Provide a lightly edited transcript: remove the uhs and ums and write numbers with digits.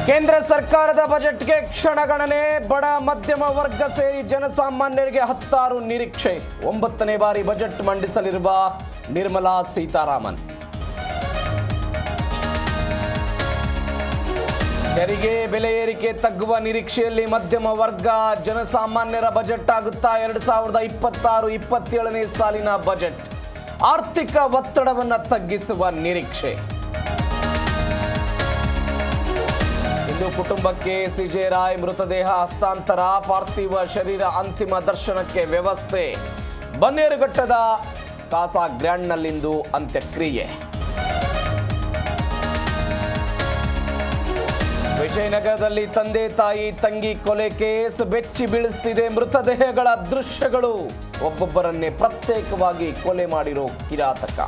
ಕೇಂದ್ರ ಸರ್ಕಾರದ ಬಜೆಟ್ಗೆ ಕ್ಷಣಗಣನೆ. ಬಡ ಮಧ್ಯಮ ವರ್ಗ ಸೇರಿ ಜನಸಾಮಾನ್ಯರಿಗೆ 16 ನಿರೀಕ್ಷೆ. 9ನೇ ಬಾರಿ ಬಜೆಟ್ ಮಂಡಿಸಲಿರುವ ನಿರ್ಮಲಾ ಸೀತಾರಾಮನ್. ತೆರಿಗೆ ಬೆಲೆ ಏರಿಕೆ ತಗ್ಗುವ ನಿರೀಕ್ಷೆಯಲ್ಲಿ ಮಧ್ಯಮ ವರ್ಗ. ಜನಸಾಮಾನ್ಯರ ಬಜೆಟ್ ಆಗುತ್ತಾ 2026-27ನೇ ಸಾಲಿನ ಬಜೆಟ್. ಆರ್ಥಿಕ ಒತ್ತಡವನ್ನು ತಗ್ಗಿಸುವ ನಿರೀಕ್ಷೆ. ಇಂದು ಕುಟುಂಬಕ್ಕೆ ಸಿಜೆ ರಾಯ್ ಮೃತದೇಹ ಹಸ್ತಾಂತರ. ಪಾರ್ಥಿವ ಶರೀರ ಅಂತಿಮ ದರ್ಶನಕ್ಕೆ ವ್ಯವಸ್ಥೆ. ಬನ್ನೇರುಘಟ್ಟದ ಕಾಸಾ ಗ್ರ್ಯಾಂಡ್ನಲ್ಲಿಂದು ಅಂತ್ಯಕ್ರಿಯೆ. ವಿಜಯನಗರದಲ್ಲಿ ತಂದೆ ತಾಯಿ ತಂಗಿ ಕೊಲೆ ಕೇಸ್ ಬೆಚ್ಚಿ ಬೀಳಿಸುತ್ತಿದೆ. ಮೃತದೇಹಗಳ ದೃಶ್ಯಗಳು. ಒಬ್ಬೊಬ್ಬರನ್ನೇ ಪ್ರತ್ಯೇಕವಾಗಿ ಕೊಲೆ ಮಾಡಿರೋ ಕಿರಾತಕ.